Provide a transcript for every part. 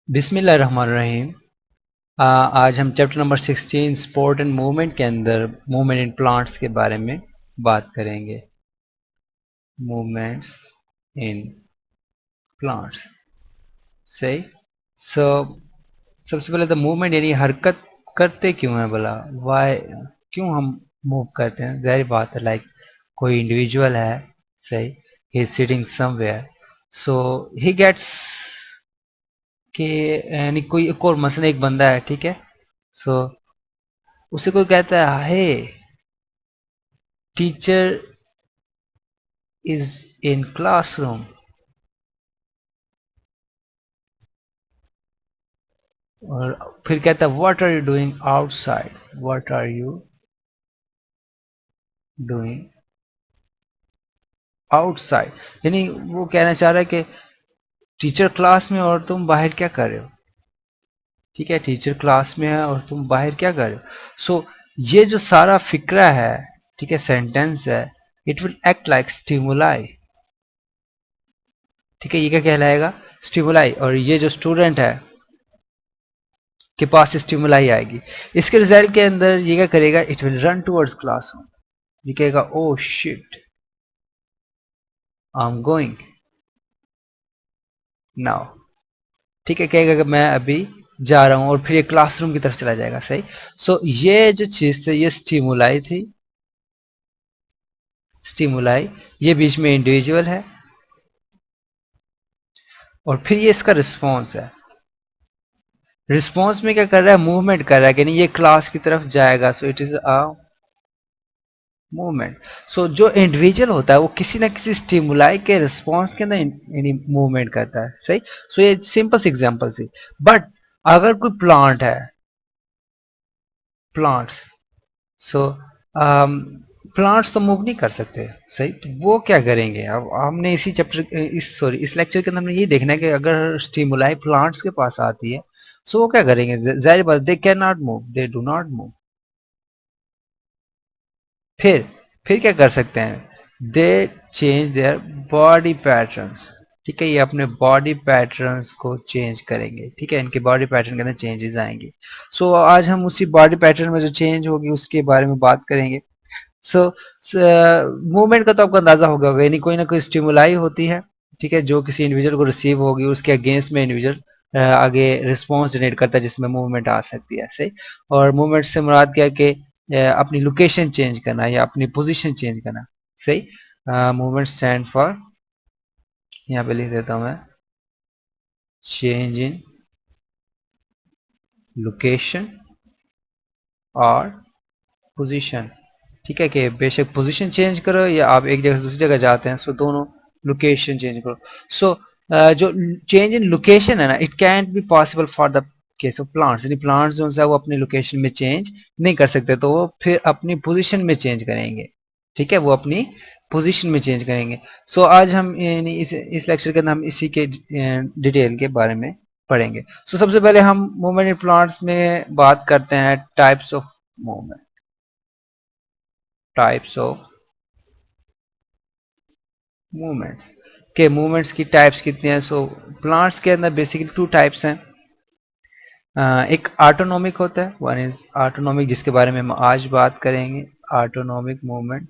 बिस्मिल्लाहिर्रहमानिर्रहीम। आज हम chapter number 16 sport and movement के अंदर मूवमेंट इन प्लांट्स के बारे में बात करेंगे। मूवमेंट्स इन प्लांट्स, सही। सो सबसे पहले तो मूवमेंट यानी हरकत करते क्यों है भला, वाई, क्यों हम मूव करते हैं। जाहिर बात है, लाइक कोई इंडिविजुअल है, सही, he is sitting somewhere, so he gets कि यानी कोई एक और मसलन एक बंदा है, ठीक है। सो उसे कोई कहता है, hey teacher is in classroom, और फिर कहता है what are you doing outside, what are you doing outside. यानी वो कहना चाह रहा है कि टीचर क्लास में और तुम बाहर क्या कर रहे हो, ठीक है। टीचर क्लास में है और तुम बाहर क्या कर रहे हो। सो ये जो सारा फिक्रा है, ठीक है, सेंटेंस है, it will act like stimuli, ठीक है। ये क्या कहलाएगा, स्टिमुलाई। और ये जो स्टूडेंट है के पास स्टिमुलाई आएगी, इसके रिजल्ट के अंदर ये क्या करेगा, it will run towards classroom. ये कहेगा oh shit, I am going now, ठीक है। कहेगा कि मैं अभी जा रहा हूं, और फिर ये क्लासरूम की तरफ चला जाएगा, सही। सो ये जो चीज थी ये स्टिमुलाई थी, स्टिमुलाई, ये बीच में इंडिविजुअल है, और फिर ये इसका रिस्पॉन्स है। रिस्पॉन्स में क्या कर रहा है, मूवमेंट कर रहा है, यानी ये क्लास की तरफ जाएगा। So it is a movement. So जो इंडिविजुअल होता है वो किसी ना किसी स्टिमुलाई के रिस्पॉन्स के अंदर यानी मूवमेंट करता है, सही। सो ये सिंपल सी एग्जांपल थी। बट अगर कोई प्लांट है, प्लांट्स, सो प्लांट्स तो मूव नहीं कर सकते, सही। तो वो क्या करेंगे, अब हमने इसी चैप्टर इस लेक्चर के अंदर हमने ये देखना है कि अगर स्टिमुलाई प्लांट्स के पास आती है, सो वो क्या करेंगे। जाहिर बात, they can not move, they do not move. फिर क्या कर सकते हैं, दे चेंज देयर बॉडी पैटर्न्स, ठीक है। ये अपने बॉडी पैटर्न्स को चेंज करेंगे, ठीक है। इनके बॉडी पैटर्न के अंदर चेंजेस आएंगे। सो आज हम उसी बॉडी पैटर्न में जो चेंज होगी उसके बारे में बात करेंगे। सो मूवमेंट का तो आपको अंदाजा हो गया होगा, यानी कोई ना कोई स्टिमुलाई होती है, ठीक है, जो किसी इंडिविजुअल को रिसीव होगी, उसके अगेंस्ट में इंडिविजुअल आगे रिस्पॉन्स जनरेट करता है, जिसमें मूवमेंट आ सकती है, सही। और मूवमेंट से मुराद क्या है कि अपनी लोकेशन चेंज करना या अपनी पोजीशन चेंज करना, सही। मूवमेंट स्टैंड फॉर, यहाँ पे लिख देता हूं मैं, चेंज इन लोकेशन और पोजीशन, ठीक है। कि बेशक पोजीशन चेंज करो या आप एक जगह से दूसरी जगह जाते हैं, सो दोनों लोकेशन चेंज करो। सो जो चेंज इन लोकेशन है ना, it can be possible for the case of plants, यानी प्लांट्स जो है वो अपनी लोकेशन में चेंज नहीं कर सकते, तो वो फिर अपनी पोजीशन में चेंज करेंगे, ठीक है। वो अपनी पोजीशन में चेंज करेंगे। सो आज हम यानी इस लेक्चर के अंदर हम इसी के डिटेल के बारे में पढ़ेंगे। सो सबसे पहले हम मूवमेंट इन प्लांट्स में बात करते हैं types of movement, types of movements, के मूवमेंट्स की टाइप्स कितनी हैं। सो प्लांट्स के अंदर बेसिकली टू टाइप्स हैं। एक ऑटोनॉमिक होता है, वन इज ऑटोनॉमिक, जिसके बारे में हम आज बात करेंगे, ऑटोनॉमिक मूवमेंट,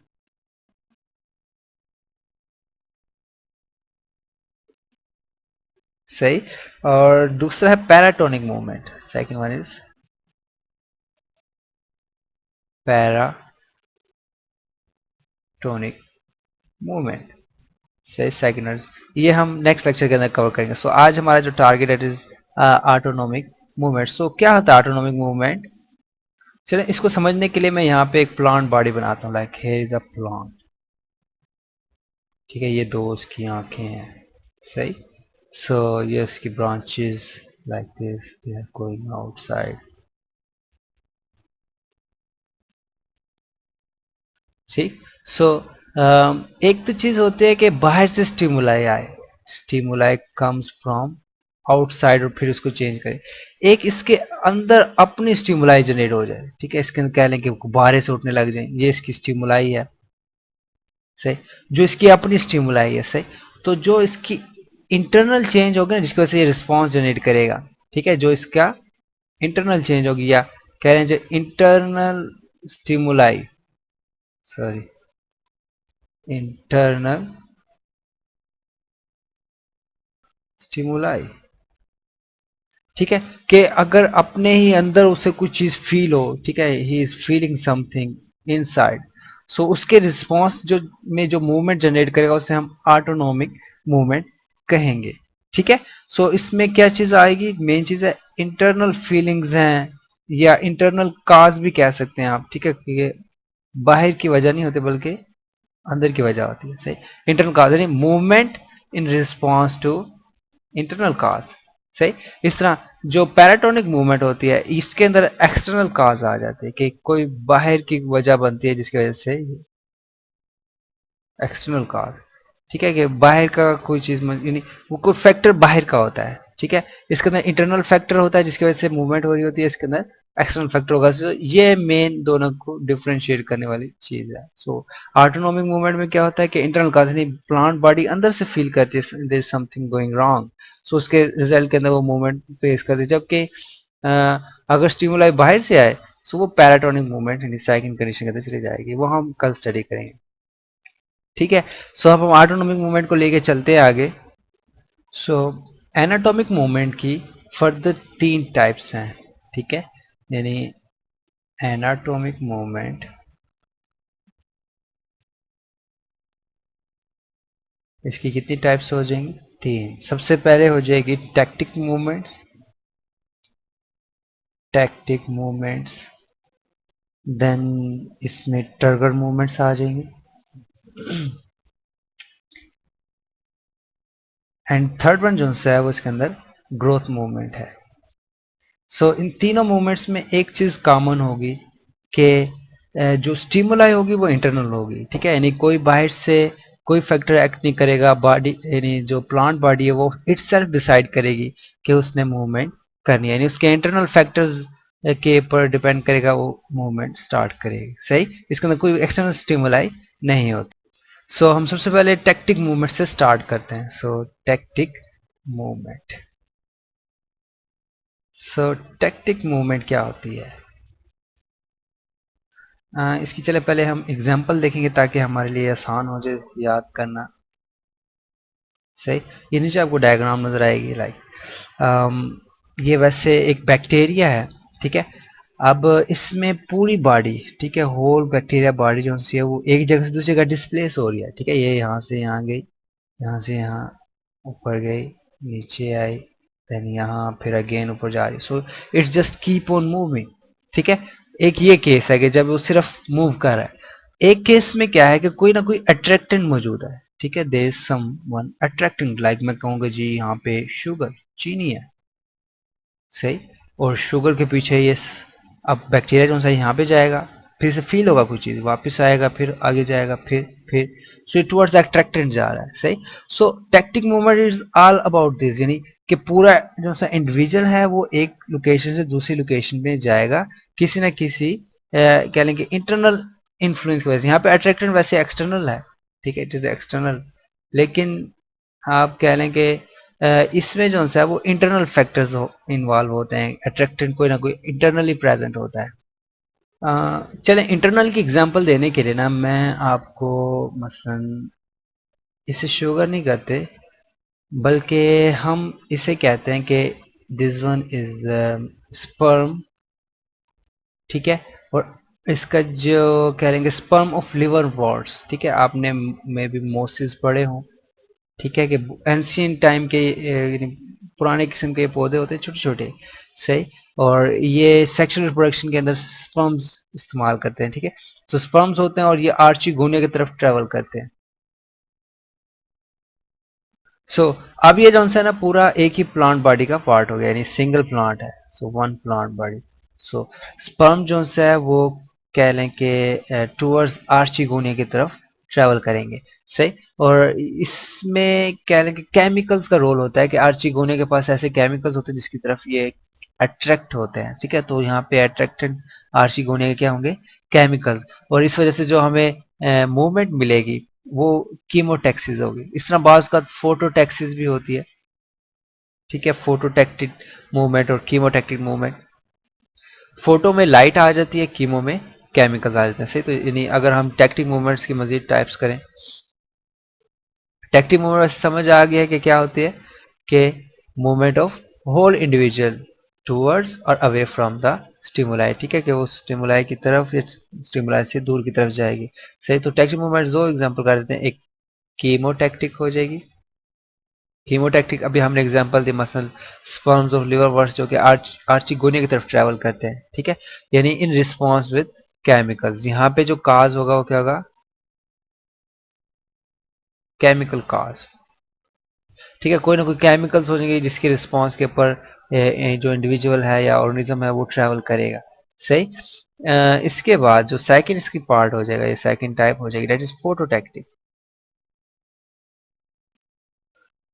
सही। और दूसरा है paratonic movement, second one is paratonic movement, सही, सेकंड। ये हम नेक्स्ट लेक्चर के अंदर कवर करेंगे। सो आज हमारा जो टारगेट है इज ऑटोनॉमिक मूवमेंट। सो क्या होता है ऑटोनॉमिक मूवमेंट, चलिए इसको समझने के लिए मैं यहाँ पे एक प्लांट बॉडी बनाता हूँ, like here is a plant, ठीक है। ये दो उसकी आंखें हैं, सही। सो ये इसकी branches like this, they are going outside, ठीक। सो एक तो चीज होती है कि बाहर से स्टिमुलाई आए, स्टिमुलाई कम्स फ्रॉम आउटसाइड, और फिर उसको चेंज करें। एक इसके अंदर अपनी स्टिमुलाई जनरेट हो जाए, ठीक है। इसके अंदर कह लें कि गुब्बारे से उठने लग जाए, ये इसकी स्टिमुलाई है, सही। जो इसकी अपनी स्टिमुलाई है, सही। तो जो इसकी इंटरनल चेंज होगा ना, जिसकी वजह से ये रिस्पॉन्स जनरेट करेगा, ठीक है, जो इसका इंटरनल चेंज होगी, या कह रहे हैं जो internal stimuli, sorry, internal stimuli, ठीक है, कि अगर अपने ही अंदर उसे कुछ चीज फील हो, ठीक है, he is feeling something inside, so उसके रिस्पॉन्स जो में जो मूवमेंट जनरेट करेगा उसे हम ऑटोनोमिक मूवमेंट कहेंगे। ठीक है, सो इसमें क्या चीज आएगी, मेन चीज है इंटरनल फीलिंग्स हैं, या इंटरनल काज भी कह सकते हैं आप, ठीक है, कि बाहर की वजह नहीं होती बल्कि अंदर की वजह होती है, सही। इंटरनल काज यानी movement in response to internal cause, सही। इस तरह जो पैराटोनिक मूवमेंट होती है इसके अंदर एक्सटर्नल काज आ जाते हैं, कि कोई बाहर की वजह बनती है जिसकी वजह से एक्सटर्नल काज, ठीक है, कि बाहर का कोई चीज यानी वो कोई फैक्टर बाहर का होता है, ठीक है। इसके अंदर इंटरनल फैक्टर होता है जिसकी वजह से मूवमेंट हो रही होती है, इसके अंदर एक्सटर्नल फैक्टर होगा। so, ये मेन दोनों को डिफरेंशिएट करने वाली चीज है। सो ऑटोनोमिक मूवमेंट में क्या होता है कि इंटरनल काज यानी प्लांट बॉडी अंदर से फील करती है there is something going wrong, so उसके रिजल्ट के अंदर वो मूवमेंट फेस करती है। जबकि अगर स्टिमुलाई बाहर से आए सो वो पैराटोनिक मूवमेंट यानी साइकिल कंडीशन के अंदर चली जाएगी, वो हम कल स्टडी करेंगे। ठीक है, सो अब हम ऑटोनोमिक मूवमेंट को लेके चलते हैं आगे। सो एनाटॉमिक मूवमेंट की फर्दर 3 टाइप्स हैं, ठीक है, यानी एनाटॉमिक मूवमेंट इसकी कितनी टाइप्स हो जाएंगी, 3। सबसे पहले हो जाएगी tactic movements, tactic movements, then इसमें टर्गर मूवमेंट्स आ जाएंगे, एंड थर्ड वन जो है वो इसके अंदर ग्रोथ मूवमेंट है। सो इन तीनों मूवमेंट्स में एक चीज कॉमन होगी कि जो स्टिमुलाई होगी वो इंटरनल होगी, ठीक है, यानी कोई बाहर से कोई फैक्टर एक्ट नहीं करेगा, बॉडी यानी जो प्लांट बॉडी है वो इटसेल्फ डिसाइड करेगी कि उसने मूवमेंट करनी है, यानी उसके इंटरनल फैक्टर्स के ऊपर डिपेंड करेगा वो मूवमेंट स्टार्ट करेगी, सही। इसके अंदर कोई एक्सटर्नल स्टिमुलाई नहीं होती। सो हम सबसे पहले टैक्टिक मूवमेंट से स्टार्ट करते हैं। सो टैक्टिक मूवमेंट, सो टैक्टिक मूवमेंट क्या होती है, इसकी चले पहले हम एग्जांपल देखेंगे ताकि हमारे लिए आसान हो जाए याद करना, सही। ये नीचे आपको डायग्राम नजर आएगी, लाइक ये वैसे एक बैक्टीरिया है, ठीक है। अब इसमें पूरी बॉडी, ठीक है, होल बैक्टीरिया बॉडी जो सी है वो एक जगह से दूसरी जगह डिस्प्लेस हो रही है, ठीक है, ये यहाँ से यहाँ गई, यहाँ से यहाँ ऊपर गई, नीचे आई, देन यहाँ फिर अगेन ऊपर जा रही, so it's just keep on moving, ठीक है। एक ये केस है कि जब वो सिर्फ मूव कर रहा है। एक केस में क्या है कि कोई ना कोई अट्रैक्टेंट मौजूद है, ठीक है, there is someone attracting, like मैं कहूंगा जी यहाँ पे शुगर, चीनी है, सही। और शुगर के पीछे ये अब बैक्टीरिया जो है यहाँ पे जाएगा, फिर से फील होगा कुछ चीज, वापस आएगा, फिर आगे जाएगा, फिर सो टुवर्ड्स एक्ट्रैक्टेंट जा रहा है, सही। So tactic movement is all about this, यानी कि पूरा जो सा इंडिविजुअल है वो एक लोकेशन से दूसरी लोकेशन में जाएगा किसी न किसी कह लेंगे इंटरनल इन्फ्लुएंस की वजह से। यहाँ पे अट्रैक्टेंट वैसे एक्सटर्नल है, ठीक है, इट इज एक्सटर्नल, लेकिन आप कह लें कि इसमें जो है वो इंटरनल फैक्टर्स इन्वॉल्व होते हैं, अट्रैक्टेंट कोई ना कोई इंटरनली प्रेजेंट होता है। चलें इंटरनल की एग्जांपल देने के लिए ना मैं आपको मसलन इसे शुगर नहीं करते बल्कि हम इसे कहते हैं कि दिस वन इज स्पर्म, ठीक है। और इसका जो कह लेंगे स्पर्म ऑफ लिवर वॉर्ट्स, ठीक है, आपने मे बी मोसिस पढ़े हों, ठीक है, कि एंशियंट टाइम के यानी पुराने किस्म के पौधे होते हैं छोटे छोटे, सही। और ये सेक्सुअल रिप्रोडक्शन के अंदर स्पर्म्स इस्तेमाल करते हैं, ठीक है। तो स्पर्म्स होते हैं और ये आर्ची गुने की तरफ ट्रेवल करते हैं। सो अब ये जो है ना पूरा एक ही प्लांट बॉडी का पार्ट हो गया, यानी सिंगल प्लांट है, सो वन प्लांट बॉडी। सो स्पर्म जो है वो कह लें कि टूवर्ड्स आर्चिगोनिया की तरफ ट्रेवल करेंगे, सही। और इसमें कह लें कि केमिकल्स का रोल होता है कि आर्चिगोनिया के पास ऐसे केमिकल्स होते हैं जिसकी तरफ ये अट्रैक्ट होते हैं, ठीक है। तो यहाँ पे अट्रैक्टेड आर्चिगोनिया के क्या होंगे, केमिकल्स, और इस वजह से जो हमें मूवमेंट मिलेगी वो कीमोटैक्सिस होगी। इस तरह बाज का फोटोटैक्सिस भी होती है, ठीक है, फोटोटैक्टिक मूवमेंट और कीमोटैक्टिक मूवमेंट। फोटो में लाइट आ जाती है, कीमो में केमिकल्स आ जाते हैं। सही, तो यानी अगर हम टैक्टिक मूवमेंट्स की मजीद टाइप्स करें, टैक्टिक मूवमेंट समझ आ गया कि क्या होती है, कि movement of whole individual towards और अवे फ्रॉम द स्टिमुलाई। ठीक है, कि वो स्टिमुलाई की तरफ या स्टिमुलाई से दूर की तरफ जाएगी। सही, तो टैक्टिक मूवमेंट दो एग्जांपल कर देते हैं। एक कीमोटैक्टिक हो जाएगी, कीमोटैक्टिक अभी हमने एग्जांपल दी, मसल स्पर्म्स ऑफ लिवर वर्स जो कि आर्चिगोनिया की तरफ ट्रेवल करते हैं। ठीक है, यानी इन रिस्पॉन्स विद केमिकल्स। यहाँ पे जो काज होगा वो क्या होगा, केमिकल काज। ठीक है, कोई ना कोई केमिकल्स हो जाएंगे जिसके रिस्पॉन्स के ऊपर जो इंडिविजुअल है या ऑर्गेनिज्म है वो ट्रेवल करेगा। सही। इसके बाद जो सेकंड इसकी पार्ट हो जाएगा, ये सेकंड टाइप हो जाएगी, दैट इज फोटोटैक्टिक।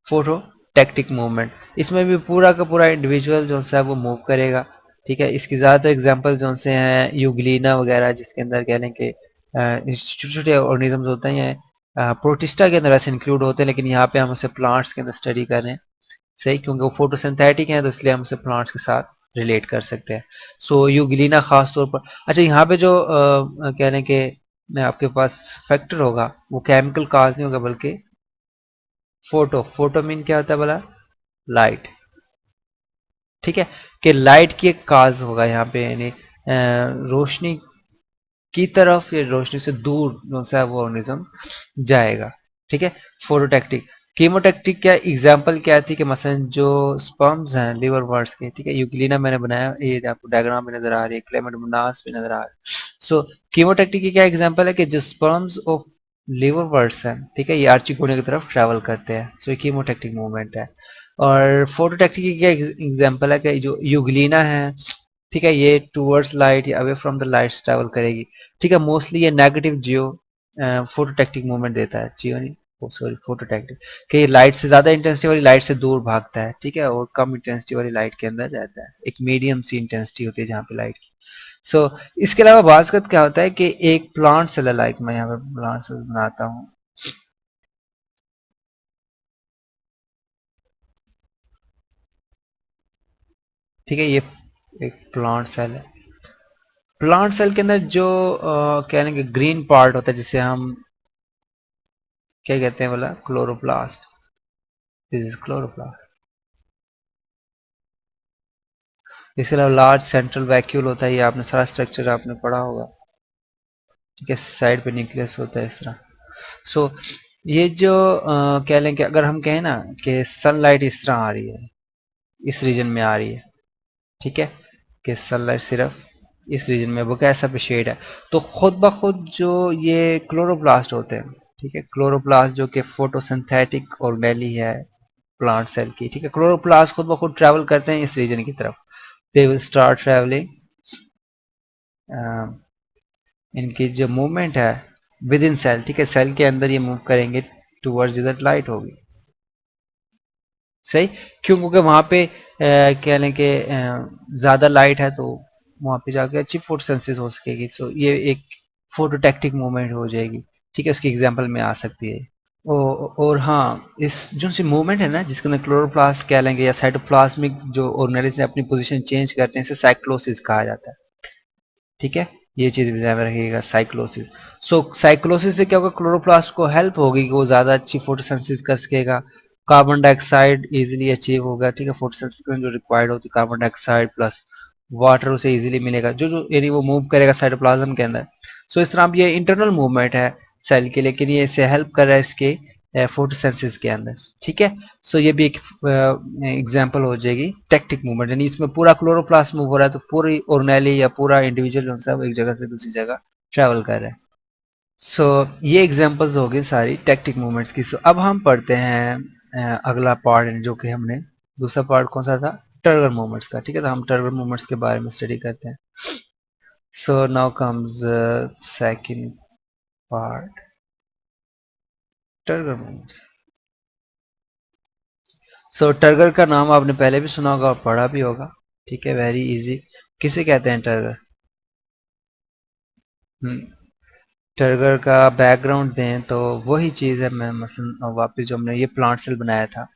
फोटोटैक्टिक मूवमेंट, इसमें भी पूरा का पूरा इंडिविजुअल जो है वो मूव करेगा। ठीक है, इसकी ज़्यादातर एग्जांपल जो से हैं यूग्लिना वगैरह, जिसके अंदर कह लें कि छोटे छोटे ऑर्गेनिजम्स होते हैं, प्रोटिस्टा के अंदर वैसे इंक्लूड होते हैं, लेकिन यहाँ पे हम उसे प्लांट्स के अंदर स्टडी कर रहे हैं। सही, क्योंकि वो फोटोसिंथेटिक हैं तो इसलिए हम उसे प्लांट्स के साथ रिलेट कर सकते हैं। सो यूग्लिना खास तौर पर। अच्छा, यहाँ पे जो कह लें कि आपके पास फैक्टर होगा वो केमिकल काज नहीं होगा, बल्कि फोटो मीन क्या होता है बोला, लाइट। ठीक है, कि लाइट की एक काज होगा यहाँ पे, यानी रोशनी की तरफ या रोशनी से दूर जो सा वो ऑर्गेनिज्म जाएगा। ठीक है, फोटोटैक्टिक। कीमोटैक्टिक क्या एग्जांपल क्या थी, कि मसलन जो स्पर्म्स हैं लिवर वर्ड्स के, ठीक है, यूक्लिना मैंने बनाया, ये आपको डायग्राम में नजर आ रही है, क्लेमेटोमोनास भी नजर आ रहा है। सो कीमोटैक्टिक की क्या एग्जांपल है, कि जो स्पर्म्स ऑफ लिवर वर्ड्स हैं, ठीक है, ये आर्चिकोने की तरफ ट्रेवल करते हैं। सो ये कीमोटैक्टिक मूवमेंट है। और फोटोटैक्टिक की क्या एग्जांपल है, कि जो यूग्लिना है, ठीक है, ये टूवर्ड्स लाइट या away from the light travel करेगी। ठीक है, मोस्टली ये नेगेटिव जियो फोटोटैक्टिक मूवमेंट देता है, जियो नहीं, सॉरी फोटोटैक्टिक, कि लाइट से ज्यादा इंटेंसिटी वाली लाइट से दूर भागता है। ठीक है, और कम इंटेंसिटी वाली लाइट के अंदर रहता है, एक मीडियम सी इंटेंसिटी होती है जहाँ पे लाइट की। सो इसके अलावा बात क्या होता है, कि एक प्लांट सेल, लाइक मैं यहाँ पे प्लांट सेल बनाता हूँ। ठीक है, ये एक प्लांट सेल है। प्लांट सेल के अंदर जो कह लेंगे ग्रीन पार्ट होता है, जिसे हम क्या कहते हैं बोला, क्लोरोप्लास्ट। This is chloroplast. इसके अलावा लार्ज सेंट्रल वैक्यूल होता है, ये आपने सारा स्ट्रक्चर आपने पढ़ा होगा। ठीक है, साइड पे न्यूक्लियस होता है इस तरह। सो ये जो कह लें कि अगर हम कहें ना कि सनलाइट इस तरह आ रही है, इस रीजन में आ रही है, ठीक है, कि सनलाइट सिर्फ इस रीजन में, वो कैसा पे शेड है, तो खुद ब खुद जो ये क्लोरोप्लास्ट होते हैं, ठीक है, क्लोरोप्लास्ट जो कि फोटोसिंथेटिक ऑर्गेनेली है प्लांट सेल की। ठीक है, क्लोरोप्लास्ट खुद ब खुद ट्रैवल करते हैं इस रीजन की तरफ। दे विल स्टार्ट ट्रैवलिंग, इनकी जो मूवमेंट है विद इन सेल, ठीक है, सेल के अंदर ये मूव करेंगे टूवर्ड्स जिधर लाइट होगी। सही, क्यों, क्योंकि वहां पे कह लें कि ज्यादा लाइट है, तो वहां पे जाके अच्छी फोटोसिंथेसिस हो सकेगी। सो ये एक फोटोटैक्टिक मूवमेंट हो जाएगी। ठीक है, उसकी एग्जांपल में आ सकती है। और हाँ, इस जो सी मूवमेंट है ना, जिसके अंदर क्लोरोप्लास्ट कह लेंगे या साइटोप्लाज्मिक जो ऑर्गेनेल्स से अपनी पोजीशन चेंज करते हैं, इसे साइक्लोसिस कहा जाता है। ठीक है, ये चीज भी ध्यान में रखिएगा, साइक्लोसिस। सो साइक्लोसिस से क्या होगा, क्लोरोप्लास्ट को हेल्प होगी कि वो ज्यादा अच्छी फोटोसिंथेसिस कर सकेगा, कार्बन डाइऑक्साइड इजीली अचीव होगा। ठीक है, फोटोसिंथेसिस में जो रिक्वायर्ड होती है कार्बन डाइऑक्साइड प्लस वाटर उसे इजीली मिलेगा, जो जो यानी वो मूव करेगा साइटोप्लाज्म के अंदर। सो इस तरह अब ये इंटरनल मूवमेंट है सेल के, लेकिन ये इसे हेल्प कर रहा है इसके फोटोसिंथेसिस के अंदर। ठीक है, सो ये भी एक एग्जांपल हो जाएगी टैक्टिक मूवमेंट, यानी इसमें पूरा क्लोरोप्लास्ट मूव हो रहा है, तो पूरी ऑर्गेनेली या पूरा इंडिविजुअल जो है वो एक जगह से दूसरी जगह ट्रेवल कर रहा है। सो ये एग्जांपल्स हो गई सारी टैक्टिक मूवमेंट्स की। सो अब हम पढ़ते हैं अगला पार्ट, जो कि हमने दूसरा पार्ट कौन सा था, टर्गर मूवमेंट्स का। ठीक है, तो हम टर्गर मूवमेंट्स के बारे में स्टडी करते हैं। So now comes second part, turgor movements. So turgor का नाम आपने पहले भी सुना होगा और पढ़ा भी होगा। ठीक है, वेरी इजी। किसे कहते हैं टर्गर? टर्गर का बैकग्राउंड दें तो वही चीज़ है, मैं मसलन वापस जो हमने ये प्लांट सेल बनाया था,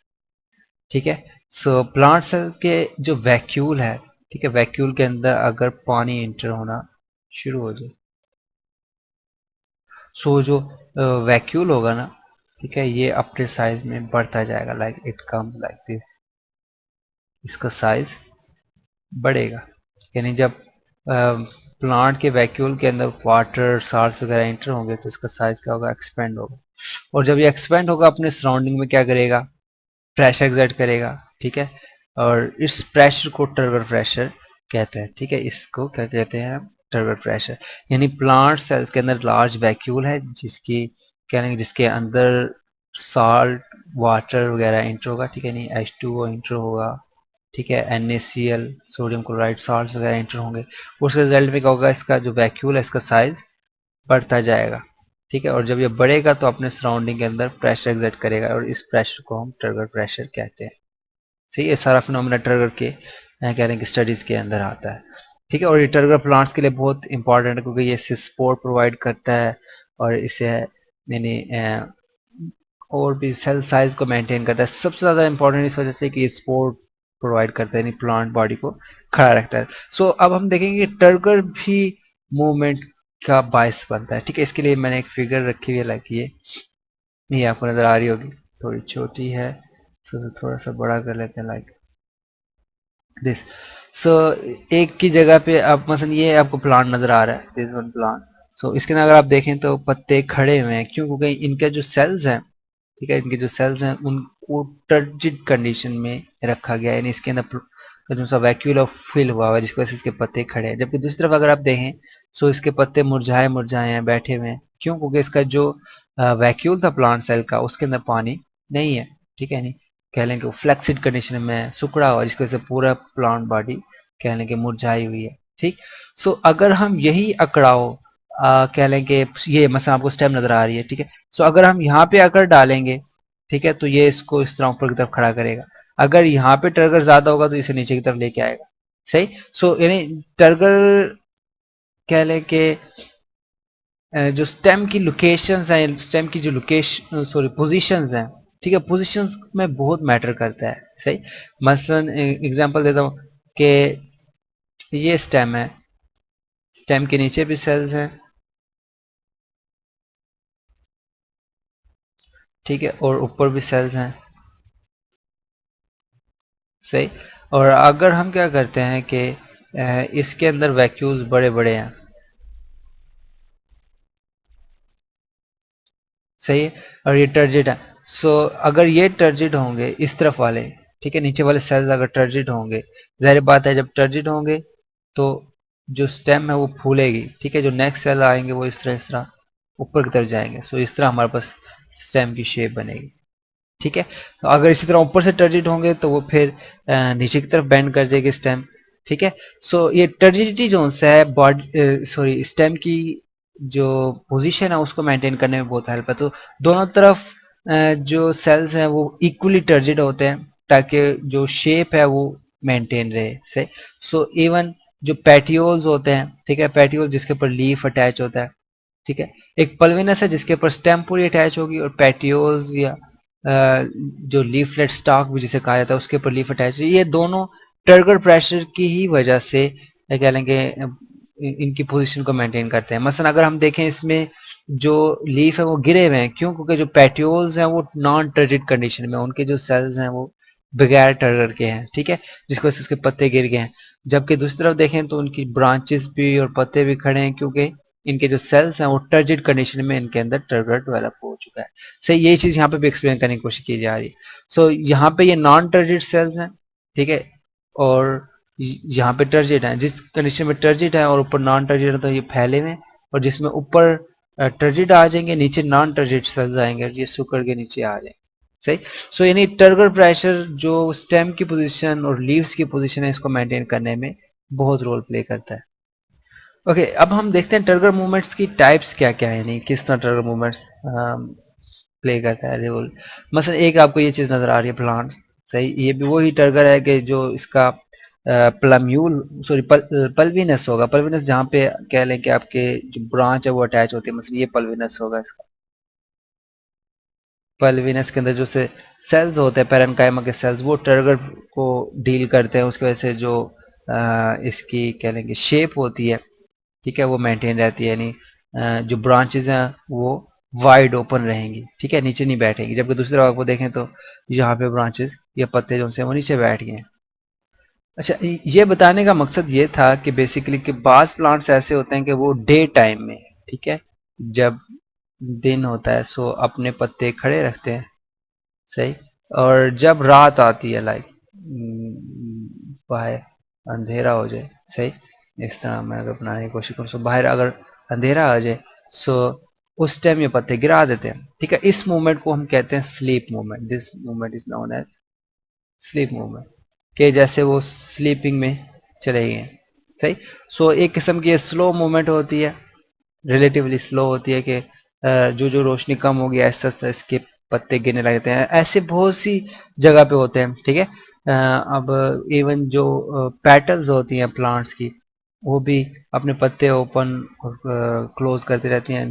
ठीक है। सो प्लांट सेल के जो वैक्यूल है, ठीक है, वैक्यूल के अंदर अगर पानी एंटर होना शुरू हो जाए, सो जो वैक्यूल होगा ना, ठीक है, ये अपने साइज में बढ़ता जाएगा, like it comes like this, इसका साइज बढ़ेगा। यानी जब प्लांट के वैक्यूल के अंदर वाटर साल्ट वगैरह एंटर होंगे तो इसका साइज क्या होगा, एक्सपेंड होगा। और जब ये एक्सपेंड होगा अपने सराउंडिंग में क्या करेगा, प्रेशर एक्सर्ट करेगा, ठीक है। और इस प्रेशर को टर्गर प्रेशर कहते हैं, ठीक है, इसको क्या कहते हैं, टर्गर प्रेशर। यानी प्लांट सेल्स के अंदर लार्ज वैक्यूल है जिसकी कह लेंगे, जिसके अंदर साल्ट वाटर वगैरह एंटर होगा, ठीक है, नहीं H2O एंटर होगा, ठीक है, NaCl सोडियम क्लोराइड साल्ट वगैरह एंटर होंगे। उस रिजल्ट में क्या होगा, इसका जो वैक्यूल है इसका साइज बढ़ता जाएगा, ठीक है। और जब ये बढ़ेगा तो अपने सराउंडिंग के अंदर प्रेशर एक्सर्ट करेगा और इस प्रेशर को हम टर्गर प्रेशर कहते हैं। सही है, सारा फिनोमेना टर्गर के कह रहे हैं कि स्टडीज के अंदर आता है, ठीक है। और ये टर्गर प्लांट्स के लिए बहुत इंपॉर्टेंट है क्योंकि ये सपोर्ट प्रोवाइड करता है और इसे यानी और भी सेल साइज को मेंटेन करता है। सबसे ज़्यादा इंपॉर्टेंट इस वजह से कि ये सपोर्ट प्रोवाइड करता है, यानी प्लांट बॉडी को खड़ा रखता है। सो अब हम देखेंगे टर्गर भी मूवमेंट का बायस बनता है, ठीक है। इसके लिए मैंने एक फिगर रखी हुई है, लाइक ये आपको नजर आ रही होगी, थोड़ी छोटी है, सो थोड़ा सा बड़ा कर लेते हैं, लाइक दिस। सो एक की जगह पे अब मसलन ये आपको प्लांट नजर आ रहा है, दिस वन प्लांट। सो इसके अंदर अगर आप देखें तो पत्ते खड़े हुए हैं, क्यों, क्योंकि इनके जो सेल्स हैं, ठीक है, इनके जो सेल्स हैं उनको टर्जिड कंडीशन में रखा गया है, यानी इसके अंदर जो सा वैक्यूल फिल हुआ हुआ है जिसकी वजह से इसके पत्ते खड़े हैं। जबकि दूसरी तरफ अगर आप देखें सो इसके पत्ते मुरझाए मुरझाए हैं, बैठे हुए हैं, क्यों, क्योंकि इसका जो वैक्यूल था प्लांट सेल का उसके अंदर पानी नहीं है, ठीक है, नहीं कह लें कि फ्लेक्सिड कंडीशन में सिकुड़ा हुआ जिसकी वजह से पूरा प्लांट बॉडी कह लें कि मुरझाई हुई है, ठीक। सो अगर हम यही अकड़ाव कह लें कि ये मसला आपको स्टेम नजर आ रही है, ठीक है। सो अगर हम यहाँ पे अगर डालेंगे, ठीक है, तो ये इसको इस तरह ऊपर की तरफ खड़ा करेगा। अगर यहाँ पे टर्गर ज्यादा होगा तो इसे नीचे की तरफ लेके आएगा, सही। सो यानी टर्गर कह लें कि जो स्टेम की लोकेशंस हैं, स्टेम की जो लोकेशन सॉरी पोजीशंस हैं, ठीक है, पोजीशंस में बहुत मैटर करता है, सही। मसलन एग्जांपल देता हूँ कि ये स्टेम है, स्टेम के नीचे भी सेल्स हैं, ठीक है, और ऊपर भी सेल्स हैं, सही। और अगर हम क्या करते हैं कि इसके अंदर वैक्यूल्स बड़े बड़े हैं, सही है, और ये टर्जिड है। सो अगर ये टर्जिड होंगे इस तरफ वाले, ठीक है, नीचे वाले सेल्स अगर टर्जिड होंगे, जाहिर बात है जब टर्जिड होंगे तो जो स्टेम है वो फूलेगी, ठीक है, जो नेक्स्ट सेल आएंगे वो इस तरह ऊपर की तरफ जाएंगे। सो इस तरह हमारे पास स्टेम की शेप बनेगी, ठीक है। तो अगर इसी तरह ऊपर से टर्जिड होंगे तो वो फिर नीचे की तरफ बेंड कर जाएगी स्टेम, ठीक है। सो ये टर्जिडिटी जो है बॉडी सॉरी स्टेम की जो पोजीशन है उसको मेंटेन करने में बहुत हेल्प है। तो दोनों तरफ जो सेल्स हैं वो इक्वली टर्जिड होते हैं ताकि जो शेप है वो मेंटेन रहे, से सो इवन जो पेटियोल्स होते हैं, ठीक है, पेटियोल जिसके ऊपर लीफ अटैच होता है, ठीक है, एक पल्विनस है जिसके ऊपर स्टेम पूरी अटैच होगी, और पेटियोल्स या जो लीफलेट स्टॉक भी जिसे कहा जाता है उसके ऊपर लीफ अटैच है। ये दोनों टर्गर प्रेशर की ही वजह से कह लेंगे इनकी पोजीशन को मेंटेन करते हैं। मसलन अगर हम देखें इसमें जो लीफ है वो गिरे हुए हैं, क्यों, क्योंकि जो पेटियोल्स हैं वो नॉन टर्जिड कंडीशन में, उनके जो सेल्स हैं वो बगैर टर्गर के हैं, ठीक है, जिसकी वजह से उसके पत्ते गिर गए हैं। जबकि दूसरी तरफ देखें तो उनकी ब्रांचेस भी और पत्ते भी खड़े हैं क्योंकि इनके जो सेल्स हैं वो टर्जिड कंडीशन में इनके अंदर टर्गर डेवलप हो चुका है। सही, यही चीज यहाँ पे भी एक्सप्लेन करने की कोशिश की जा रही है। सो यहाँ पे ये नॉन टर्जिड सेल्स हैं, ठीक है, और यहाँ पे टर्जिड है, जिस कंडीशन में टर्जिड है और ऊपर नॉन टर्जिड है तो ये फैले हुए, और जिसमें ऊपर टर्जिड आ जाएंगे नीचे नॉन टर्जिड सेल्स आएंगे, ये सुकर के नीचे आ जाएंगे, सही। सो यानी टर्गर प्रेशर जो स्टेम की पोजीशन और लीव्स की पोजीशन है इसको मेंटेन करने में बहुत रोल प्ले करता है। ओके, अब हम देखते हैं टर्गर मूवमेंट्स की टाइप्स क्या क्या है, यानी किस तरह टर्गर मूवमेंट्स प्ले करता है रोल। मसलन एक आपको ये चीज नजर आ रही है प्लांट, सही, ये भी वही टर्गर है कि जो इसका प्लम्यूल सॉरी पल्विनस होगा, पल्विनस जहाँ पे कह लें कि आपके जो ब्रांच है वो अटैच होती है, मसलन ये पल्विनस होगा इसका, पल्विनस के अंदर जो से सेल्स होते हैं पैरेन्काइमा के सेल्स, वो टर्गर को डील करते हैं, उसकी वजह से जो इसकी कह लेंगे शेप होती है, ठीक है, वो मेंटेन रहती है, यानी जो ब्रांचेस हैं वो वाइड ओपन रहेंगी, ठीक है, नीचे नहीं बैठेंगी। जबकि दूसरी तरफ आपको देखें तो यहाँ पे ब्रांचेस या पत्ते जो से वो नीचे बैठ गए हैं। अच्छा, ये बताने का मकसद ये था कि बेसिकली कि बाज प्लांट्स ऐसे होते हैं कि वो डे टाइम में, ठीक है, जब दिन होता है सो अपने पत्ते खड़े रखते हैं, सही। और जब रात आती है, लाइक बाहर अंधेरा हो जाए, सही, इस तरह मैं अगर बनाने की कोशिश करूँ, सो बाहर अगर अंधेरा आ जाए, सो उस टाइम ये पत्ते गिरा देते हैं, ठीक है। इस मूवमेंट को हम कहते हैं sleep movement. This movement is known as sleep movement, के जैसे वो स्लीपिंग में चले गए, सही। सो एक किस्म की स्लो मूवमेंट होती है, रिलेटिवली स्लो होती है कि जो जो रोशनी कम होगी ऐसा ऐसा इसके पत्ते गिरने लगते हैं। ऐसे बहुत सी जगह पे होते हैं, ठीक है। अब इवन जो पेटल्स होती हैं प्लांट्स की, वो भी अपने पत्ते ओपन और क्लोज करती रहती हैं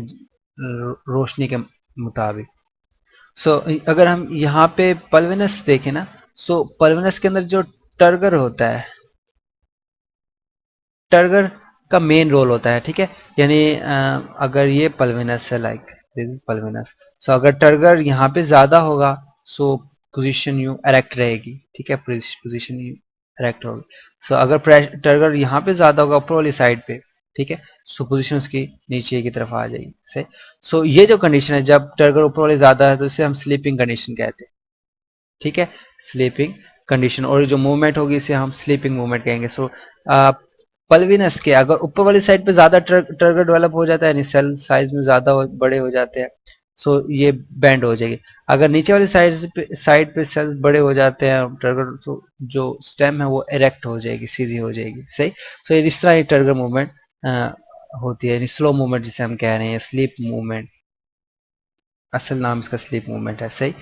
रोशनी के मुताबिक। सो अगर हम यहाँ पे पल्विनस देखें ना, सो पल्विनस के अंदर जो टर्गर होता है, टर्गर का मेन रोल होता है, ठीक है। यानी अगर ये पल्विनस है, लाइक पल्विनस, सो अगर टर्गर यहाँ पे ज्यादा होगा, सो पोजीशन यू एरेक्ट रहेगी, ठीक है, पोजीशन यू एरेक्ट होगी। सो अगर टर्गर यहाँ पे ज्यादा होगा ऊपर वाली साइड पे, ठीक है, सो पोजीशन उसकी नीचे की तरफ आ जाएगी, सही। सो ये जो कंडीशन है, जब टर्गर ऊपर वाले ज्यादा है तो इसे हम स्लीपिंग कंडीशन कहते हैं, ठीक है, स्लीपिंग कंडीशन। और जो मूवमेंट होगी इसे हम स्लीपिंग मूवमेंट कहेंगे। सो पल्विनस के अगर ऊपर वाली साइड पे ज्यादा टर्गर डेवलप हो जाता है, यानी सेल साइज में ज्यादा बड़े हो जाते हैं, सो ये बैंड हो जाएगी। अगर नीचे वाली साइड पे सेल बड़े हो जाते हैं टर्गर, तो जो स्टेम है वो इरेक्ट हो जाएगी, सीधी हो जाएगी, सही। सो इस तरह टर्गर मूवमेंट होती है, स्लो मूवमेंट जिसे हम कह रहे हैं, स्लीप मूवमेंट, असल नाम इसका स्लीप मूवमेंट है, सही।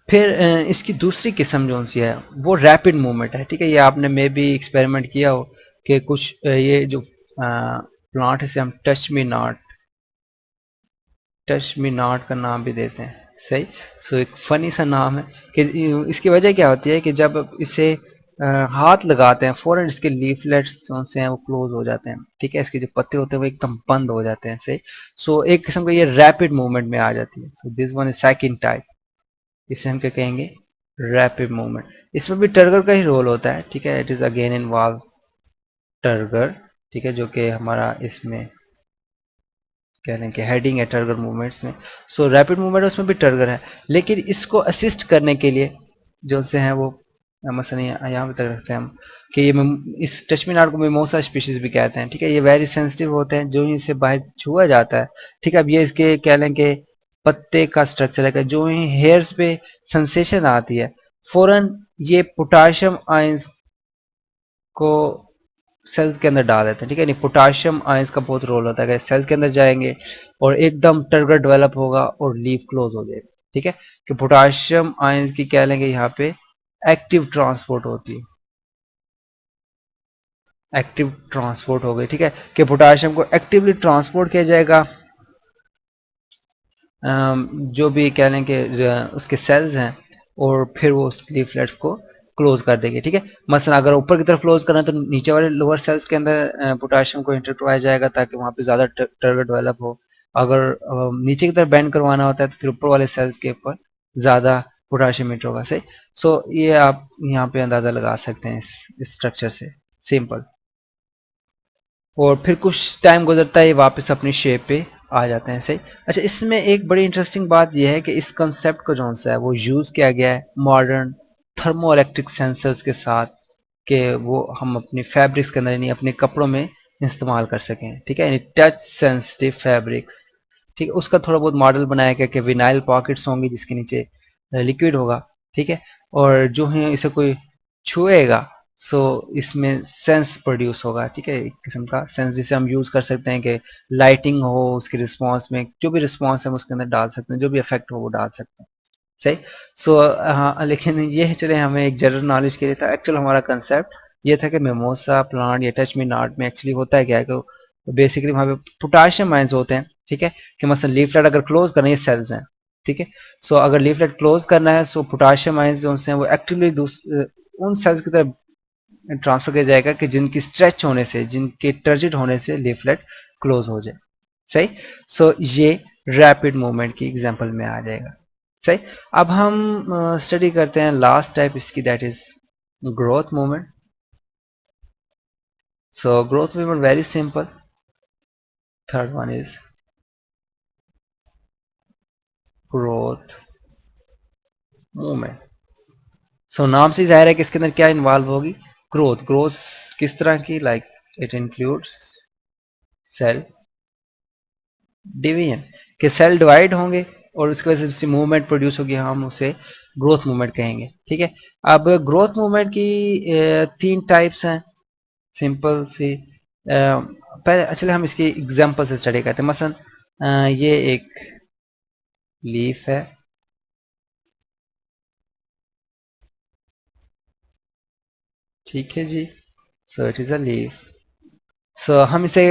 फिर इसकी दूसरी किस्म जो सी है वो रैपिड मूवमेंट है, ठीक है। ये आपने मे भी एक्सपेरिमेंट किया हो कि कुछ ये जो प्लांट है इसे हम टच मी नॉट का नाम भी देते हैं, सही। सो एक फनी सा नाम है कि इसकी वजह क्या होती है कि जब इसे हाथ लगाते हैं फौरन इसके लीफलेट्स जो से हैं वो क्लोज हो जाते हैं, ठीक है, इसके जो पत्ते होते हैं वो एकदम बंद हो जाते हैं, सही। सो एक किस्म का ये रैपिड मूवमेंट में आ जाती है। So this one is second type, इसे हम क्या कहेंगे, रैपिड मूवमेंट। इसमें भी टर्गर का ही रोल होता है, ठीक है, it is again involve turgor, ठीक है, जो कि हमारा इसमें कह लें कि हेडिंग है टर्गर मूवमेंट्स में। सो रैपिड मूवमेंट उसमें भी टर्गर है, लेकिन इसको असिस्ट करने के लिए जो से हैं वो मसलन यहाँ पे तक रखते हैं हम कि ये इस टचमीनार को मिमोसा स्पीशीज भी कहते हैं, ठीक है। ये वेरी सेंसिटिव होते हैं, जो ही इसे बाहर छुआ जाता है, ठीक है। अब ये इसके कह लें कि पत्ते का स्ट्रक्चर है, जो ही हेयर्स पे सेंसेशन आती है, फौरन ये पोटाशियम आयंस को सेल्स के अंदर डाल देते हैं, ठीक है। नहीं, पोटाशियम आयंस का बहुत रोल होता है कि सेल्स के अंदर जाएंगे और एकदम टर्गर डेवलप होगा और लीफ क्लोज हो जाएगी, ठीक है। कि पोटाशियम आयंस की कह लेंगे यहाँ पे एक्टिव ट्रांसपोर्ट होती है, एक्टिव ट्रांसपोर्ट हो गई, ठीक है, कि पोटाशियम को एक्टिवली ट्रांसपोर्ट किया जाएगा जो भी कह लें कि उसके सेल्स हैं, और फिर वो उस लीफलेट्स को क्लोज कर देंगे, ठीक है। मसलन अगर ऊपर की तरफ क्लोज करना है तो नीचे वाले लोअर सेल्स के अंदर पोटाशियम को इंटर करवाया जाएगा ताकि वहाँ पे ज़्यादा टर्गर डेवलप हो। अगर नीचे की तरफ बैंड करवाना होता है तो फिर ऊपर वाले सेल्स के ऊपर ज़्यादा पोटाशियम इंटर होगा, सही। सो ये आप यहाँ पे अंदाज़ा लगा सकते हैं इस स्ट्रक्चर से, सिंपल। और फिर कुछ टाइम गुजरता है ये वापस अपनी शेप पे आ जाते हैं, सही। अच्छा, इसमें एक बड़ी इंटरेस्टिंग बात यह है कि इस कंसेप्ट को जो सा है वो यूज किया गया है मॉडर्न थर्मो इलेक्ट्रिक सेंसर्स के साथ, कि वो हम अपनी फैब्रिक्स के अंदर यानी अपने कपड़ों में इस्तेमाल कर सकें, ठीक है, यानी टच सेंसिटिव फैब्रिक्स, ठीक है। उसका थोड़ा बहुत मॉडल बनाया गया कि विनाइल पॉकेट्स होंगी जिसके नीचे लिक्विड होगा, ठीक है, और जो है इसे कोई छुएगा, सो इसमें सेंस प्रोड्यूस होगा, ठीक है, एक किस्म का सेंस जिसे हम यूज कर सकते हैं कि लाइटिंग हो उसकी रिस्पांस में, जो भी रिस्पांस है हम उसके अंदर डाल सकते हैं, जो भी इफेक्ट हो वो डाल सकते हैं, सही। सो हाँ, लेकिन ये चले हमें एक जनरल नॉलेज के लिए था। एक्चुअल हमारा कंसेप्ट ये था कि मेमोसा प्लांट या टच मी नॉट में एक्चुअली होता है क्या है कि बेसिकली वहाँ पे पोटाशियम आयंस होते हैं, ठीक है, कि मसलन लीफलेट अगर क्लोज करें ये सेल्स हैं, ठीक है। सो अगर लीफलेट क्लोज करना है, सो पोटाशियम आयंस जो हैं वो एक्टिवली उन सेल्स की तरफ ट्रांसफर किया जाएगा कि जिनकी स्ट्रेच होने से, जिनके टर्जिट होने से लीफलेट क्लोज हो जाए। सही। सो ये रैपिड मूवमेंट की एग्जांपल में आ जाएगा। सही। अब हम स्टडी करते हैं लास्ट टाइप इसकी, that is growth movement. So growth movement very simple. Third one is growth movement. So नाम से जाहिर है कि इसके अंदर क्या इन्वॉल्व होगी, ग्रोथ। ग्रोथ किस तरह की, like it includes cell division, के सेल डिवाइड होंगे और उसकी वजह से मूवमेंट प्रोड्यूस होगी, हम उसे ग्रोथ मूवमेंट कहेंगे। ठीक है। अब ग्रोथ मूवमेंट की तीन टाइप्स हैं, सिंपल सी। पहले चलिए हम इसकी एग्जांपल से स्टडी करते हैं। मसलन ये एक लीफ है, ठीक है जी। So it is a leaf. So हम इसे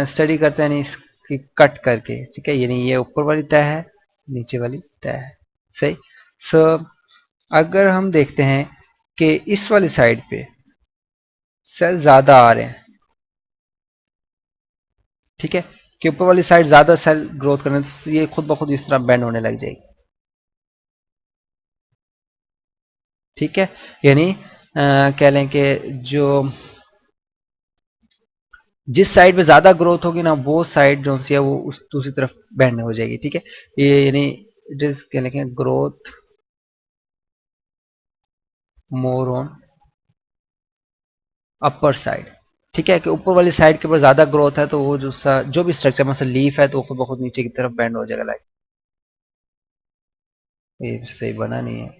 स्टडी करते हैं यानी इसकी कट करके, ठीक है। यानी ये ऊपर वाली तह है, नीचे वाली तह है। सही। सो अगर हम देखते हैं कि इस वाली साइड पे सेल ज्यादा आ रहे हैं, ठीक है, कि ऊपर वाली साइड ज्यादा सेल ग्रोथ करने से ये खुद ब खुद इस तरह बेंड होने लग जाएगी। ठीक है। यानी कह लें कि जो जिस साइड पे ज्यादा ग्रोथ होगी ना, वो साइड जो सी है वो उस दूसरी तरफ बेंड हो जाएगी। ठीक है। ये यानी इट इज कह लें growth more on upper side. ठीक है, कि ऊपर वाली साइड के ऊपर ज्यादा ग्रोथ है तो वो जो भी स्ट्रक्चर मतलब लीफ है तो वो खुद ब खुद नीचे की तरफ बेंड हो जाएगा। लाइक ये सही बना नहीं है।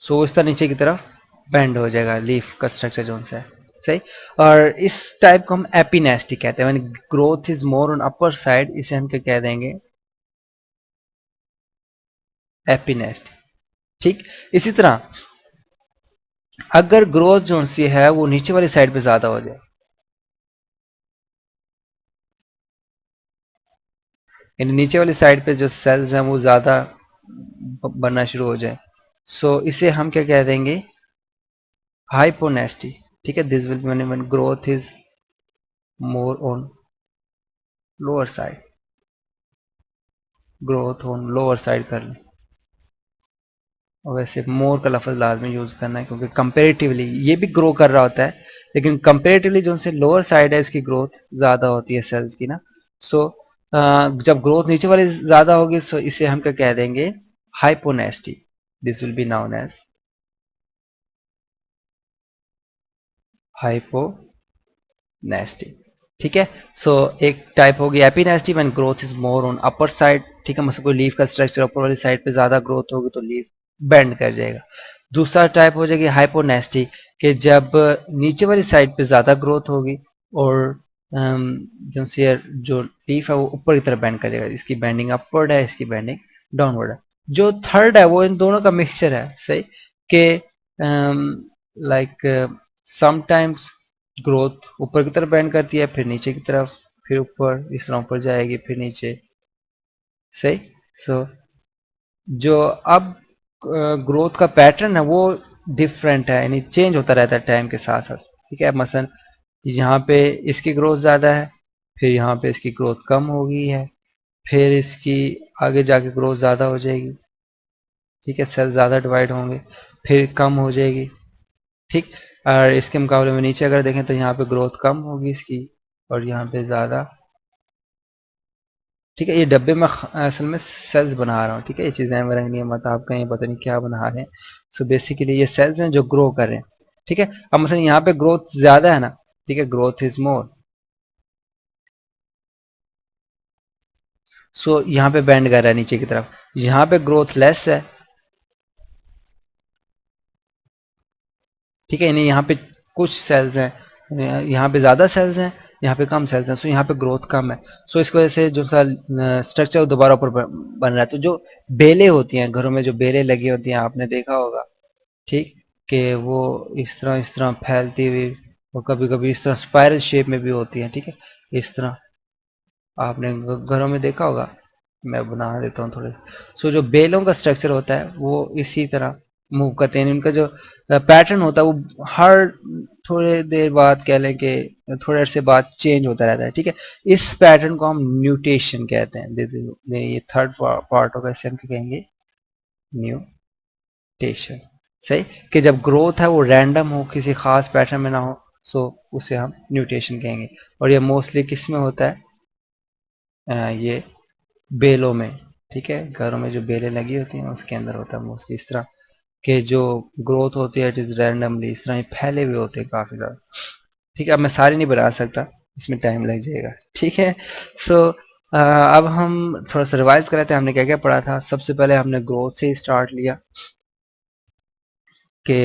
सो इस तरह नीचे की तरफ बेंड हो जाएगा लीफ का स्ट्रक्चर जो है। सही। और इस टाइप को हम एपिनेस्टी कहते हैं। Growth is more on upper side, इसे हम क्या कह देंगे, एपिनेस्ट। ठीक। इसी तरह अगर ग्रोथ जो सी है वो नीचे वाली साइड पे ज्यादा हो जाए, यानी नीचे वाली साइड पे जो सेल्स हैं वो ज्यादा बनना शुरू हो जाए, सो इसे हम क्या कह देंगे, हाइपोनेस्टी। ठीक है। This will when growth is more on lower side, growth on lower side कर लें। और वैसे मोर का लफ्ज लाजमी यूज करना है क्योंकि कंपेरेटिवली ये भी ग्रो कर रहा होता है, लेकिन कंपेरेटिवली जो उनसे लोअर साइड है इसकी ग्रोथ ज्यादा होती है सेल्स की ना। सो जब ग्रोथ नीचे वाली ज्यादा होगी, सो इसे हम क्या कह देंगे, hyponasty. This will be known as hyponasty. ठीक है। सो एक टाइप होगी epinasty when growth is more on upper side. ठीक है, मतलब कोई लीफ का स्ट्रक्चर ऊपर वाली साइड पे ज्यादा ग्रोथ होगी तो लीफ बेंड कर जाएगा। दूसरा टाइप हो जाएगी हाइपोनेस्टी, कि जब नीचे वाली साइड पे ज्यादा ग्रोथ होगी और जो लीफ है वो ऊपर की तरफ बेंड कर जाएगा। इसकी बेंडिंग अपवर्ड है, इसकी बेंडिंग डाउनवर्ड है। जो थर्ड है वो इन दोनों का मिक्सचर है। सही। कि लाइक समटाइम्स ग्रोथ ऊपर की तरफ बेंड करती है, फिर नीचे की तरफ, फिर ऊपर, इस तरह ऊपर जाएगी फिर नीचे। सही। सो जो अब ग्रोथ का पैटर्न है वो डिफरेंट है, यानी चेंज होता रहता है टाइम के साथ साथ। ठीक है। मसलन यहाँ पे इसकी ग्रोथ ज़्यादा है, फिर यहाँ पे इसकी ग्रोथ कम हो गई है, फिर इसकी आगे जाके ग्रोथ ज़्यादा हो जाएगी। ठीक है, सेल ज़्यादा डिवाइड होंगे, फिर कम हो जाएगी। ठीक। और इसके मुकाबले में नीचे अगर देखें तो यहाँ पे ग्रोथ कम होगी इसकी और यहाँ पे ज़्यादा। ठीक है। ये डब्बे में असल में सेल्स बना रहा हूँ। ठीक है, ये चीज़ें में रंगनी है मत, आप कहीं पता नहीं क्या बना रहे हैं। सो बेसिकली ये सेल्स हैं जो ग्रो कर रहे हैं। ठीक है। अब मसलन यहाँ पे ग्रोथ ज़्यादा है ना, ठीक है, ग्रोथ इज मोर, सो यहाँ पे बेंड कर रहा है नीचे की तरफ। यहाँ पे ग्रोथ लेस है, ठीक है, यानी यहाँ पे कुछ सेल्स हैं, यहाँ पे ज़्यादा सेल्स हैं, यहाँ पे कम सेल्स हैं, सो यहाँ पे ग्रोथ कम है। सो इसकी वजह से जो सा स्ट्रक्चर दोबारा ऊपर बन रहा है। तो जो बेलें होती हैं घरों में, जो बेलें लगी होती हैं आपने देखा होगा, ठीक, कि वो इस तरह फैलती हुई और कभी कभी इस तरह स्पाइरल शेप में भी होती हैं। ठीक है, इस तरह आपने घरों में देखा होगा, मैं बना देता हूँ थोड़े। सो जो बेलों का स्ट्रक्चर होता है वो इसी तरह मूव करते हैं, इनका जो पैटर्न होता है वो हर थोड़े देर बाद कह लें कि थोड़े अरसे बाद चेंज होता रहता है, ठीक है। इस पैटर्न को हम न्यूटेशन कहते हैं। ये थर्ड पार्ट होगा, इसे हम क्या कहेंगे, न्यूटेशन। सही, कि जब ग्रोथ है वो रैंडम हो, किसी खास पैटर्न में ना हो, सो उसे हम न्यूटेशन कहेंगे। और ये मोस्टली किस में होता है, ये बेलों में, ठीक है। घरों में जो बेलें लगी होती हैं उसके अंदर होता है मोस्टली। इस तरह के जो ग्रोथ होती है इट इज रैंडमली, इस तरह ये फैले हुए होते हैं काफी ज्यादा, ठीक है। अब मैं सारी नहीं बना सकता, इसमें टाइम लग जाएगा, ठीक है। सो अब हम थोड़ा सा रिवाइज कर लेते हैं, हमने क्या क्या पढ़ा था। सबसे पहले हमने ग्रोथ से स्टार्ट लिया कि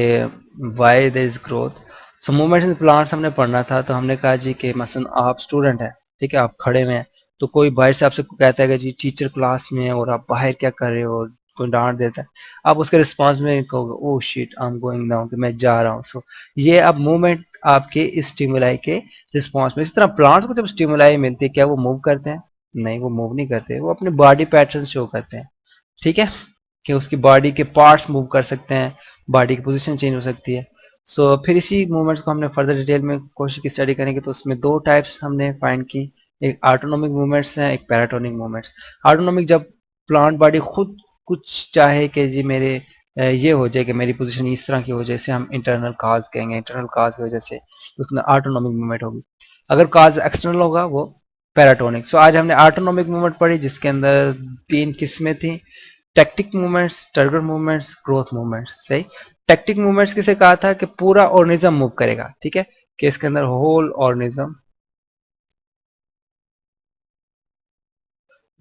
why there is growth. So movements in plants हमने पढ़ना था, तो हमने कहा जी कि मसलन आप स्टूडेंट हैं, ठीक है, आप खड़े हुए हैं, तो कोई बाहर से आपसे कहता है कि जी टीचर क्लास में है और आप बाहर क्या कर रहे हो, कोई डांट देता है, आप उसके रिस्पॉन्स में कहोगे oh shit I am going now, कि मैं जा रहा हूँ। सो ये अब मूवमेंट आपके इस स्टिमुलाई के रिस्पॉन्स में। इस तरह प्लांट्स को जब स्टिमुलाई मिलती है क्या वो मूव करते हैं? नहीं, वो मूव नहीं करते, वो अपने बॉडी पैटर्न शो करते हैं, ठीक है, कि उसकी बॉडी के पार्ट्स मूव कर सकते हैं, बॉडी की पोजीशन चेंज हो सकती है। सो फिर इसी मूवमेंट्स को हमने फर्दर डिटेल में कोशिश की स्टडी करेंगे, तो उसमें दो टाइप्स हमने फाइंड की, एक ऑटोनोमिक मूवमेंट्स हैं, एक पैराटोनिक मूवमेंट्स। ऑटोनोमिक जब प्लांट बॉडी खुद कुछ चाहे कि जी मेरे ये हो जाए कि मेरी पोजीशन इस तरह की हो जाए, इसे हम इंटरनल काज कहेंगे, इंटरनल काज की वजह से उसमें ऑटोनोमिक मूवमेंट होगी। अगर काज एक्सटर्नल होगा वो पैराटोनिक। सो आज हमने ऑटोनोमिक मूवमेंट पढ़ी जिसके अंदर तीन किस्में थी, tactic movements, turgor movements, growth movements. सही, टैक्टिक मूवमेंट्स किसे कहा था कि पूरा ऑर्गेनिज्म मूव करेगा, ठीक है, कि इसके अंदर होल ऑर्गेनिज्म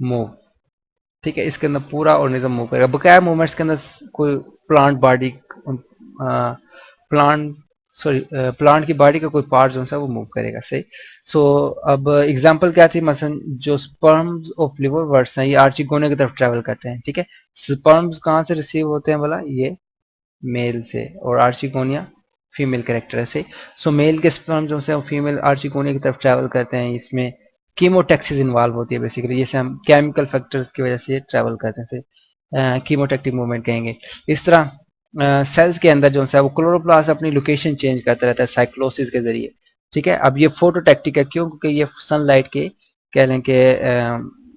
मूव, ठीक है, इसके अंदर पूरा ऑर्गेनिज्म मूव करेगा। बकाया मूवमेंट्स के अंदर कोई plant body, plant sorry plant की बॉडी का कोई पार्ट जो है वो मूव करेगा। सही। सो अब एग्जांपल क्या थी, मसलन जो स्पर्म्स ऑफ लिवर वर्ड्स हैं ये आर्चिगोनिया की तरफ ट्रेवल करते हैं, ठीक है। स्पर्म्स कहाँ से रिसीव होते हैं बोला, ये मेल से, और आर्चिगोनिया फीमेल कैरेक्टर से। सो मेल के स्पर्म जो है फीमेल आर्चिगोनिया की तरफ ट्रैवल करते हैं, इसमें कीमोटैक्सिस इन्वॉल्व होती है बेसिकली, जैसे हम केमिकल फैक्टर्स की वजह से ट्रैवल करते हैं, कीमोटैक्टिक मूवमेंट कहेंगे। इस तरह सेल्स के अंदर जो है वो क्लोरोप्लास्ट अपनी लोकेशन चेंज करता रहता है साइक्लोसिस के जरिए, ठीक है। अब ये फोटोटैक्टिक है, क्यों? क्योंकि ये सनलाइट के कह लें कि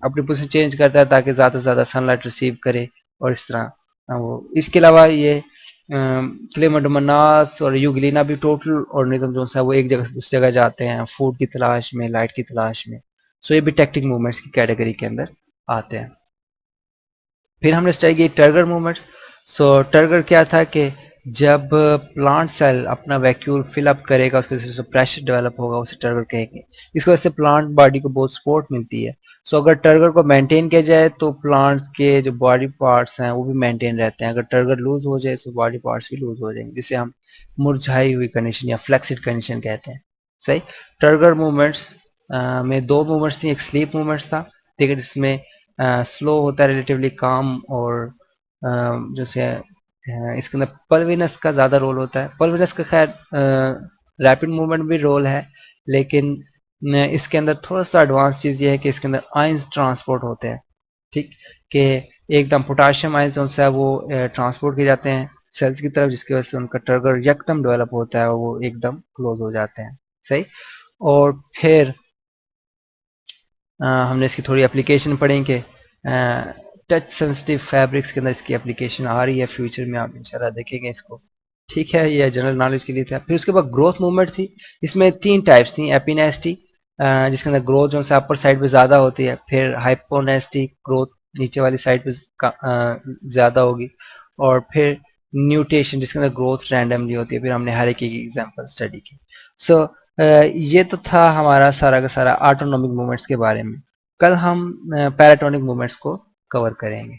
अपनी पोजीशन चेंज करता है ताकि ज़्यादा से ज़्यादा सनलाइट रिसीव करे, और इस तरह वो। इसके अलावा ये क्लेमाडोमोनास और यूग्लिना भी टोटल ऑर्गेनिज्म जो है वो एक जगह से दूसरी जगह जाते हैं फूड की तलाश में, लाइट की तलाश में। सो ये भी टैक्टिक मूवमेंट्स की कैटेगरी के अंदर आते हैं। फिर हमने स्टडी की टर्गर मूवमेंट्स। सो टर्गर क्या था कि जब प्लांट सेल अपना वैक्यूल फिल अप करेगा उसके वजह से प्रेशर डेवलप होगा, उसे टर्गर कहेंगे। इस वजह से प्लांट बॉडी को बहुत सपोर्ट मिलती है। सो अगर टर्गर को मेंटेन किया जाए तो प्लांट्स के जो बॉडी पार्ट्स हैं वो भी मेंटेन रहते हैं। अगर टर्गर लूज हो जाए तो बॉडी पार्ट्स भी लूज हो जाएंगे, जिसे हम मुरझाई हुई कंडीशन या फ्लेक्सिड कंडीशन कहते हैं। सही। टर्गर मूवमेंट्स में दो मूवमेंट्स थी, एक स्लीप मूवमेंट्स था, ठीक है, जिसमें स्लो होता है, रिलेटिवली काम, और जैसे इसके अंदर पल्विनस का ज़्यादा रोल होता है। पल्विनस का खैर रैपिड मूवमेंट भी रोल है, लेकिन इसके अंदर थोड़ा सा एडवांस चीज़ ये है कि इसके अंदर आयंस ट्रांसपोर्ट होते हैं, ठीक, कि एकदम पोटाशियम आयंस जो है वो ट्रांसपोर्ट किए जाते हैं सेल्स की तरफ, जिसकी वजह से उनका टर्गर यकदम डेवलप होता है और वो एकदम क्लोज हो जाते हैं। सही। और फिर हमने इसकी थोड़ी एप्लीकेशन पढ़ी कि टच सेंसिटिव फैब्रिक्स के अंदर इसकी एप्लीकेशन आ रही है फ्यूचर में, आप इंशाल्लाह देखेंगे इसको, ठीक है। ये जनरल नॉलेज के लिए था। फिर उसके बाद ग्रोथ मूवमेंट थी, इसमें तीन टाइप्स थी, एपिनेस्टी जिसके अंदर ग्रोथ जो है अपर साइड पे ज़्यादा होती है, फिर हाइपोनेस्टी ग्रोथ नीचे वाली साइड पे ज़्यादा होगी, और फिर न्यूटेशन जिसके अंदर ग्रोथ रैंडमली होती है। फिर हमने हर एक की एग्जाम्पल स्टडी की। सो ये तो था हमारा सारा का सारा ऑटोनॉमिक मूवमेंट्स के बारे में। कल हम पैराटोनिक मूवमेंट्स को कवर करेंगे।